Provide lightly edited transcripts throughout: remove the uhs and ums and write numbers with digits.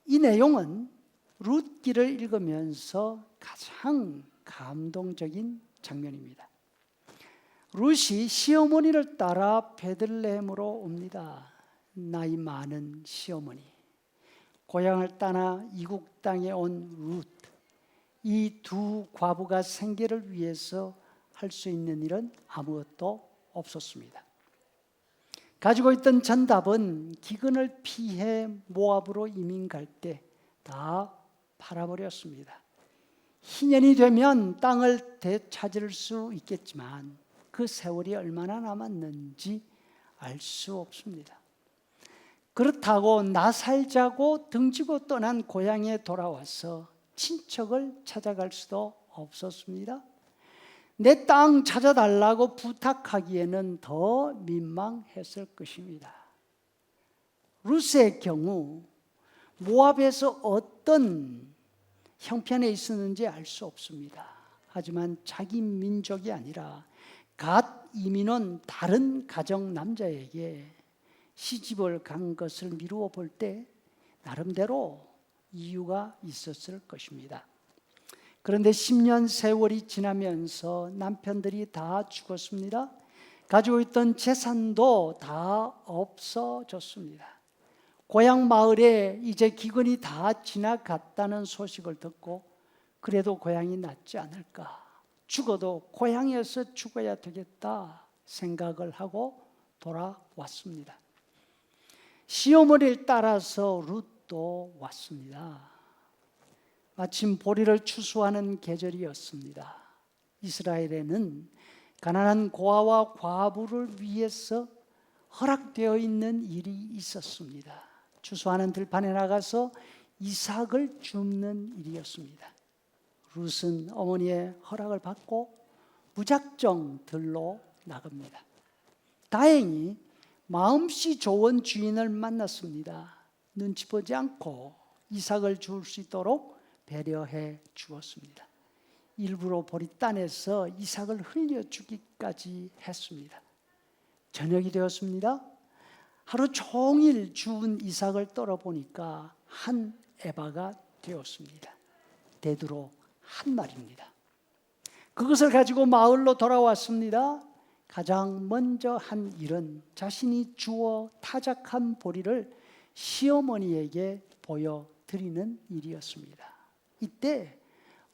이 내용은 룻기를 읽으면서 가장 감동적인 장면입니다. 룻이 시어머니를 따라 베들레헴으로 옵니다. 나이 많은 시어머니, 고향을 떠나 이국 땅에 온 룻, 이 두 과부가 생계를 위해서 할 수 있는 일은 아무것도 없었습니다. 가지고 있던 전답은 기근을 피해 모압으로 이민 갈 때 다 팔아버렸습니다. 희년이 되면 땅을 되찾을 수 있겠지만 그 세월이 얼마나 남았는지 알 수 없습니다. 그렇다고 나 살자고 등지고 떠난 고향에 돌아와서 친척을 찾아갈 수도 없었습니다. 내 땅 찾아달라고 부탁하기에는 더 민망했을 것입니다. 룻의 경우 모압에서 어떤 형편에 있었는지 알 수 없습니다. 하지만 자기 민족이 아니라 갓 이민 온 다른 가정 남자에게 시집을 간 것을 미루어 볼 때 나름대로 이유가 있었을 것입니다. 그런데 10년 세월이 지나면서 남편들이 다 죽었습니다. 가지고 있던 재산도 다 없어졌습니다. 고향 마을에 이제 기근이 다 지나갔다는 소식을 듣고 그래도 고향이 낫지 않을까, 죽어도 고향에서 죽어야 되겠다 생각을 하고 돌아왔습니다. 시어머니를 따라서 룻도 왔습니다. 마침 보리를 추수하는 계절이었습니다. 이스라엘에는 가난한 고아와 과부를 위해서 허락되어 있는 일이 있었습니다. 추수하는 들판에 나가서 이삭을 줍는 일이었습니다. 룻은 어머니의 허락을 받고 무작정 들로 나갑니다. 다행히 마음씨 좋은 주인을 만났습니다. 눈치 보지 않고 이삭을 줄 수 있도록 배려해 주었습니다. 일부러 보리단에서 이삭을 흘려주기까지 했습니다. 저녁이 되었습니다. 하루 종일 주운 이삭을 떨어보니까 한 에바가 되었습니다. 대두로 한 마리입니다. 그것을 가지고 마을로 돌아왔습니다. 가장 먼저 한 일은 자신이 주워 타작한 보리를 시어머니에게 보여드리는 일이었습니다. 이때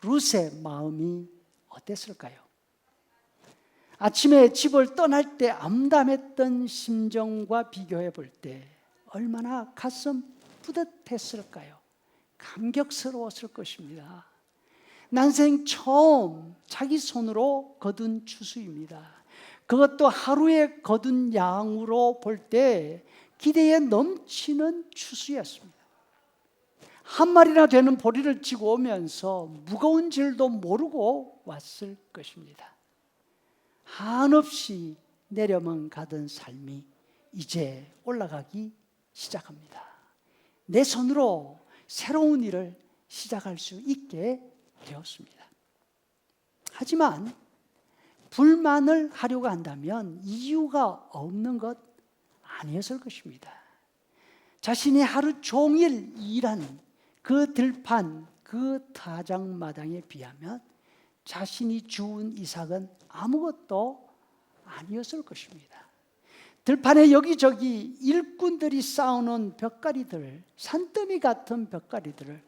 룻의 마음이 어땠을까요? 아침에 집을 떠날 때 암담했던 심정과 비교해 볼 때 얼마나 가슴 뿌듯했을까요? 감격스러웠을 것입니다. 난생 처음 자기 손으로 거둔 추수입니다. 그것도 하루에 거둔 양으로 볼 때 기대에 넘치는 추수였습니다. 한 마리나 되는 보리를 지고 오면서 무거운 줄도 모르고 왔을 것입니다. 한없이 내려만 가던 삶이 이제 올라가기 시작합니다. 내 손으로 새로운 일을 시작할 수 있게 되었습니다. 하지만 불만을 하려고 한다면 이유가 없는 것 아니었을 것입니다. 자신이 하루 종일 일한 그 들판, 그 타작마당에 비하면 자신이 주운 이삭은 아무것도 아니었을 것입니다. 들판에 여기저기 일꾼들이 쌓아놓은 벽가리들, 산더미 같은 벽가리들을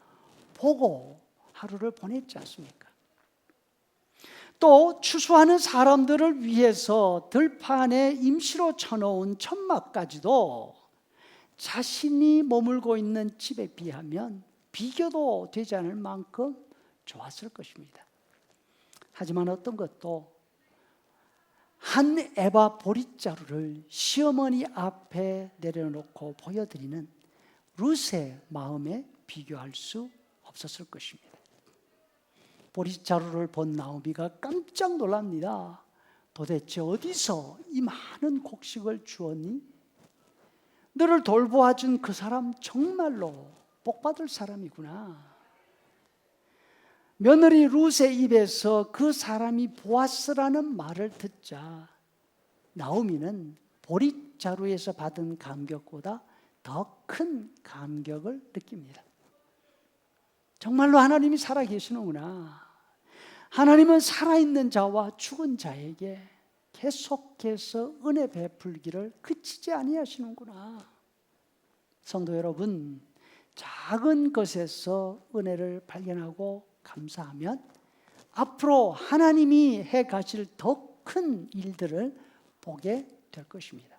보고 하루를 보냈지 않습니까? 또 추수하는 사람들을 위해서 들판에 임시로 쳐놓은 천막까지도 자신이 머물고 있는 집에 비하면 비교도 되지 않을 만큼 좋았을 것입니다. 하지만 어떤 것도 한 에바 보리자루를 시어머니 앞에 내려놓고 보여드리는 룻의 마음에 비교할 수 없었을 것입니다. 보리자루를 본 나오미가 깜짝 놀랍니다. 도대체 어디서 이 많은 곡식을 주었니? 너를 돌보아준 그 사람 정말로 복받을 사람이구나. 며느리 룻의 입에서 그 사람이 보아스라는 말을 듣자 나오미는 보리자루에서 받은 감격보다 더 큰 감격을 느낍니다. 정말로 하나님이 살아계시는구나. 하나님은 살아있는 자와 죽은 자에게 계속해서 은혜 베풀기를 그치지 아니하시는구나. 성도 여러분, 작은 것에서 은혜를 발견하고 감사하면 앞으로 하나님이 해 가실 더 큰 일들을 보게 될 것입니다.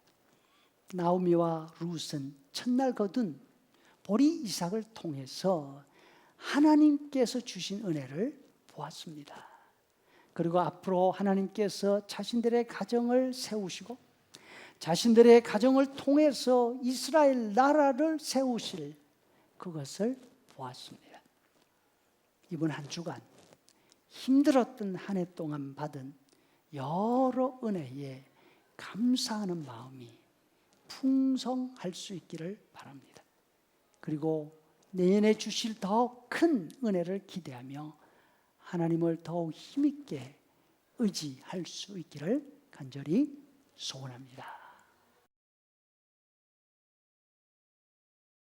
나오미와 룻은 첫날 거둔 보리 이삭을 통해서 하나님께서 주신 은혜를 보았습니다. 그리고 앞으로 하나님께서 자신들의 가정을 세우시고 자신들의 가정을 통해서 이스라엘 나라를 세우실 그것을 보았습니다. 이번 한 주간 힘들었던 한 해 동안 받은 여러 은혜에 감사하는 마음이 풍성할 수 있기를 바랍니다. 그리고 내년에 주실 더 큰 은혜를 기대하며 하나님을 더욱 힘있게 의지할 수 있기를 간절히 소원합니다.